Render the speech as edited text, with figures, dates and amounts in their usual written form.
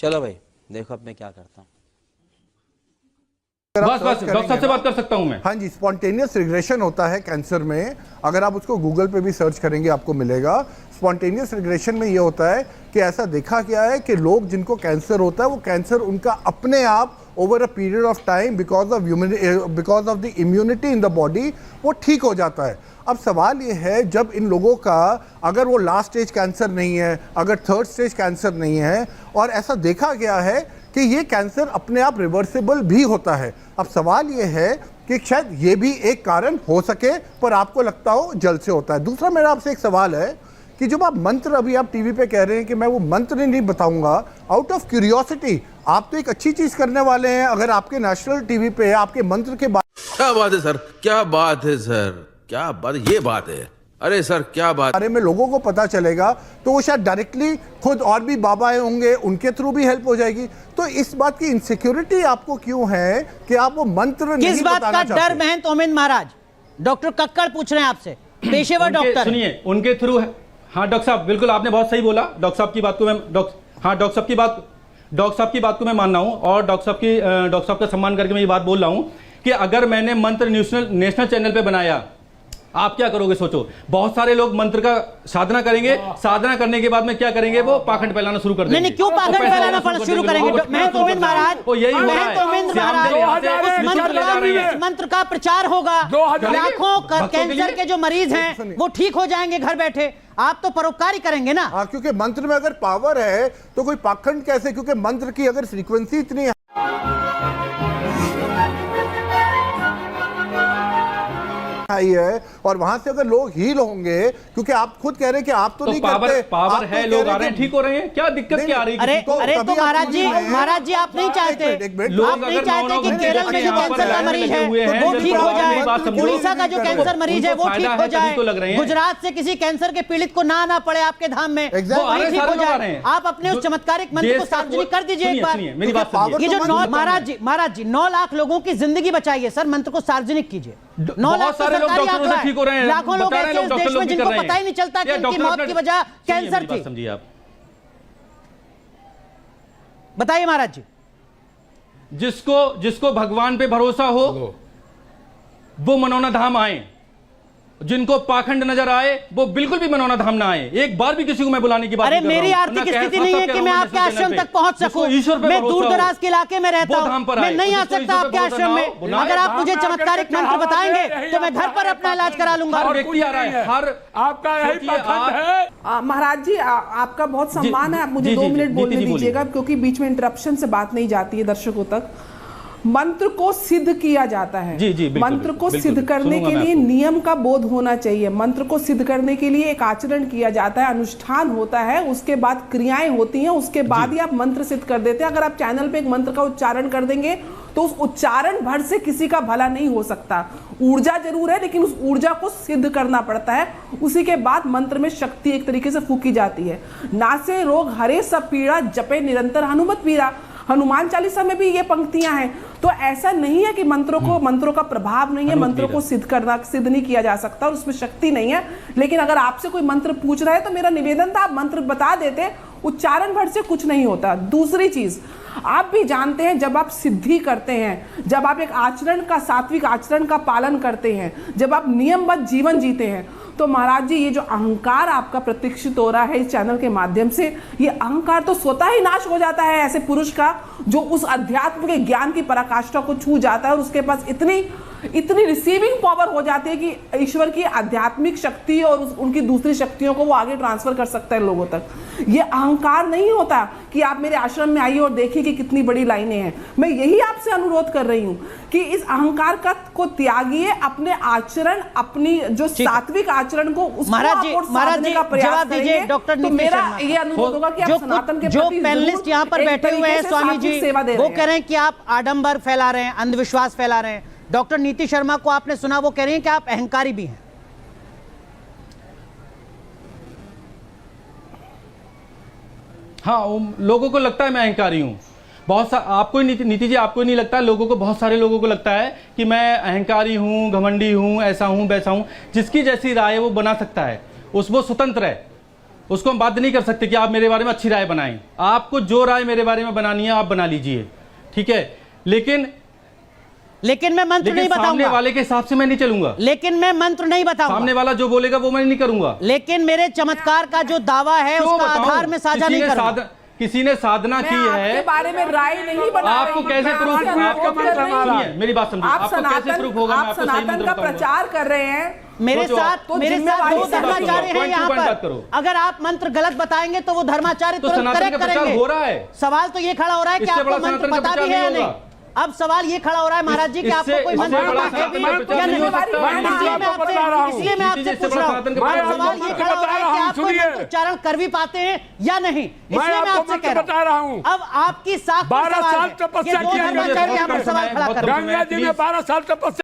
चलो भाई देखो अब मैं क्या करता हूँ। बस डॉक्टर साहब से बात कर सकता हूं मैं? हाँ जी, स्पॉन्टेनियस रिग्रेशन होता है कैंसर में। अगर आप उसको गूगल पे भी सर्च करेंगे आपको मिलेगा। स्पॉन्टेनियस रिग्रेशन में ये होता है कि ऐसा देखा गया है कि लोग जिनको कैंसर होता है वो कैंसर उनका अपने आप over a period of time because of the immunity in the body वो ठीक हो जाता है। अब सवाल ये है, जब इन लोगों का अगर वो लास्ट स्टेज कैंसर नहीं है, अगर थर्ड स्टेज कैंसर नहीं है, और ऐसा देखा गया है कि ये कैंसर अपने आप रिवर्सिबल भी होता है। अब सवाल ये है कि शायद ये भी एक कारण हो सके, पर आपको लगता हो जल्द से होता है। दूसरा मेरा आपसे एक सवाल है कि जब आप मंत्र, अभी आप टीवी पे कह रहे हैं कि मैं वो मंत्र नहीं बताऊंगा, आउट ऑफ क्यूरियोसिटी, आप तो एक अच्छी चीज करने वाले हैं। अगर आपके नेशनल टीवी पे आपके मंत्र के क्या बात है सर, क्या बात है सर, क्या बात, ये बात है, अरे सर क्या बात बारे में लोगों को पता चलेगा तो वो शायद डायरेक्टली खुद और भी बाबा होंगे उनके थ्रू भी हेल्प हो जाएगी। तो इस बात की इनसिक्योरिटी आपको क्यों है कि आप वो मंत्र नहीं किस बात का डर महंत ओमेन महाराज? डॉक्टर कक्कड़ पूछ रहे हैं आपसे, पेशेवर डॉक्टर। सुनिए, उनके थ्रू है। हाँ डॉक्टर साहब, बिल्कुल आपने बहुत सही बोला। डॉक्टर साहब की बात को मैं डॉक्टर साहब की बात को मैं मान रहा हूँ, और डॉक्टर साहब का सम्मान करके मैं ये बात बोल रहा हूँ कि अगर मैंने मंत्र नेशनल चैनल पे बनाया, आप क्या करोगे सोचो। बहुत सारे लोग मंत्र का साधना करेंगे, साधना करने के बाद में क्या करेंगे, वो पाखंड फैलाना शुरू कर देंगे। नहीं, क्यों पाखंड फैलाना शुरू करेंगे? महंत ओमेन महाराज, मंत्र का प्रचार होगा, लाखों कैंसर के जो मरीज हैं वो ठीक हो जाएंगे घर बैठे। आप तो परोपकार ही करेंगे ना। हाँ, क्योंकि मंत्र में अगर पावर है तो कोई पाखंड कैसे? क्योंकि मंत्र की अगर फ्रीक्वेंसी इतनी हाई है और वहां से अगर लोग हील होंगे, क्योंकि आप खुद कह रहे हैं कि आप तो नहीं करते, पावर है, लोग आ रहे हैं, ठीक हो रहे हैं, क्या दिक्कत क्या आ रही है? अरे तो महाराज जी आप नहीं चाहते, आप नहीं चाहते कि केरल में जो कैंसर का मरीज है वो ठीक हो जाए, उड़ीसा का जो कैंसर मरीज है वो ठीक हो जाए, गुजरात से किसी कैंसर के पीड़ित को ना आना पड़े आपके धाम में, वो वहीं ठीक हो जाए। आप अपने उस चमत्कारिक मंत्र को सार्वजनिक कर दीजिए एक बार। मेरी बात सुनिए, ये जो महाराज जी 9 लाख लोगों की जिंदगी बचाइए सर, मंत्र को सार्वजनिक कीजिए। 9 लाख सारे लोग डॉक्टरों से ठीक हो रहे हैं, लाखों लोग ऐसे इस देश में जिनको पता ही नहीं चलता कि उनकी मौत की वजह कैंसर थी। समझिए आप, बताइए महाराज जी। जिसको भगवान पे भरोसा हो वो मनौना धाम आए, जिनको पाखंड नजर आए वो बिल्कुल भी मनौना धाम ना आए। एक बार भी किसी को मैं बुलाने की बात नहीं कर रहा हूं। मेरी आर्थिक स्थिति नहीं है कि मैं आपके आश्रम तक पहुंच सकूं। मैं दूर दराज के इलाके में रहता हूं, मैं नहीं आ सकता आपके आश्रम में। अगर आप मुझे चमत्कारिक मंत्र बताएंगे तो मैं घर पर अपना इलाज करा लूंगा। हर व्यक्ति आ रहा है, हर आपका यही पाखंड है। महाराज जी आपका बहुत सम्मान है, आप मुझे 2 मिनट बोलने दीजिएगा, क्योंकि बीच में इंटरप्शन से बात नहीं जाती है दर्शकों तक। मंत्र को सिद्ध किया जाता है। जी, मंत्र को सिद्ध करने के लिए नियम का बोध होना चाहिए। मंत्र को सिद्ध करने के लिए एक आचरण किया जाता है, अनुष्ठान होता है, उसके बाद क्रियाएं होती हैं, उसके बाद ही आप मंत्र सिद्ध कर देते हैं। अगर आप चैनल पे एक मंत्र का उच्चारण कर देंगे तो उस उच्चारण भर से किसी का भला नहीं हो सकता। ऊर्जा जरूर है, लेकिन उस ऊर्जा को सिद्ध करना पड़ता है। उसी के बाद मंत्र में शक्ति एक तरीके से फूकी जाती है। नासे रोग हरे सब पीड़ा, जपे निरंतर हनुमत पीरा। हनुमान चालीसा में भी ये पंक्तियां हैं। तो ऐसा नहीं है कि मंत्रों का प्रभाव नहीं है, मंत्रों को सिद्ध नहीं किया जा सकता और उसमें शक्ति नहीं है। लेकिन अगर आपसे कोई मंत्र पूछ रहा है तो मेरा निवेदन था आप मंत्र बता देते, उच्चारण भर से कुछ नहीं होता। दूसरी चीज, आप भी जानते हैं जब आप सिद्धि करते हैं, जब आप एक आचरण का, सात्विक आचरण का पालन करते हैं, जब आप नियमबद्ध जीवन जीते हैं, तो महाराज जी ये जो अहंकार आपका प्रतीक्षित हो रहा है इस चैनल के माध्यम से, ये अहंकार तो स्वतः ही नाश हो जाता है ऐसे पुरुष का जो उस अध्यात्म के ज्ञान की पराकाष्ठा को छू जाता है और उसके पास इतनी रिसीविंग पावर हो जाती है कि ईश्वर की आध्यात्मिक शक्ति और उनकी दूसरी शक्तियों को वो आगे ट्रांसफर कर सकता है लोगों तक। ये अहंकार नहीं होता कि आप मेरे आश्रम में आइए और देखिए कि कितनी बड़ी लाइनें हैं। मैं यही आपसे अनुरोध कर रही हूं कि इस अहंकार को त्यागिए, अपने आचरण, अपनी जो सात्विक आचरण को साधने का प्रयास करिए। डॉक्टर तो मेरा ये अनुरोध होगा कि आप सनातन के जो पैनलिस्ट यहाँ पर बैठे हुए हैं स्वामी जी, वो कह रहे हैं कि आप आडंबर फैला रहे हैं, अंधविश्वास फैला रहे हैं। डॉक्टर नीति शर्मा को आपने सुना, वो कह रही हैं कि आप अहंकारी भी हैं। हाँ, लोगों को लगता है मैं अहंकारी हूं। आपको नीति जी, आपको नहीं लगता? लोगों को, बहुत सारे लोगों को लगता है कि मैं अहंकारी हूं, घमंडी हूं, ऐसा हूं, वैसा हूं। जिसकी जैसी राय वो बना सकता है, वो स्वतंत्र है। उसको हम बाध्य नहीं कर सकते कि आप मेरे बारे में अच्छी राय बनाएं। आपको जो राय मेरे बारे में बनानी है आप बना लीजिए, ठीक है, लेकिन मैं मंत्र नहीं बताऊंगा। सामने वाले के हिसाब से मैं नहीं चलूंगा। लेकिन मैं मंत्र नहीं बताऊंगा। सामने वाला जो बोलेगा वो मैं नहीं करूंगा। लेकिन मेरे चमत्कार का जो दावा है उसका आधार में साझा नहीं करूंगा। किसी ने साधना की है, आपके बारे में राय नहीं बना आपको कैसे प्रूफ? मेरी बात समझिए, आप आपको कैसे प्रूफ होगा? आप सनातन का प्रचार कर रहे हैं। मेरे साथ दो धर्माचार्य हैं यहाँ पर। अगर आप मंत्र गलत बताएंगे तो वो धर्माचार्य तुरंत करेक्ट करेंगे। हो रहा है। सवाल तो ये खड़ा हो रहा है कि आपको मंत्र पता भी है या नहीं। अब सवाल ये खड़ा हो रहा है महाराज जी कि आपको कोई मंत्र पता है भी या नहीं। इसलिए मैं आपसे पूछ रहा हूँ, सवाल ये खड़ा हो रहा है कि आप कोई मंत्र उच्चारण कर भी पाते हैं या नहीं। इसलिए मैं आपसे कह रहा हूँ अब आपकी साख 12 साल तपस्या यहाँ पर सवाल खड़ा कर रहे हैं। 12 साल तपस्या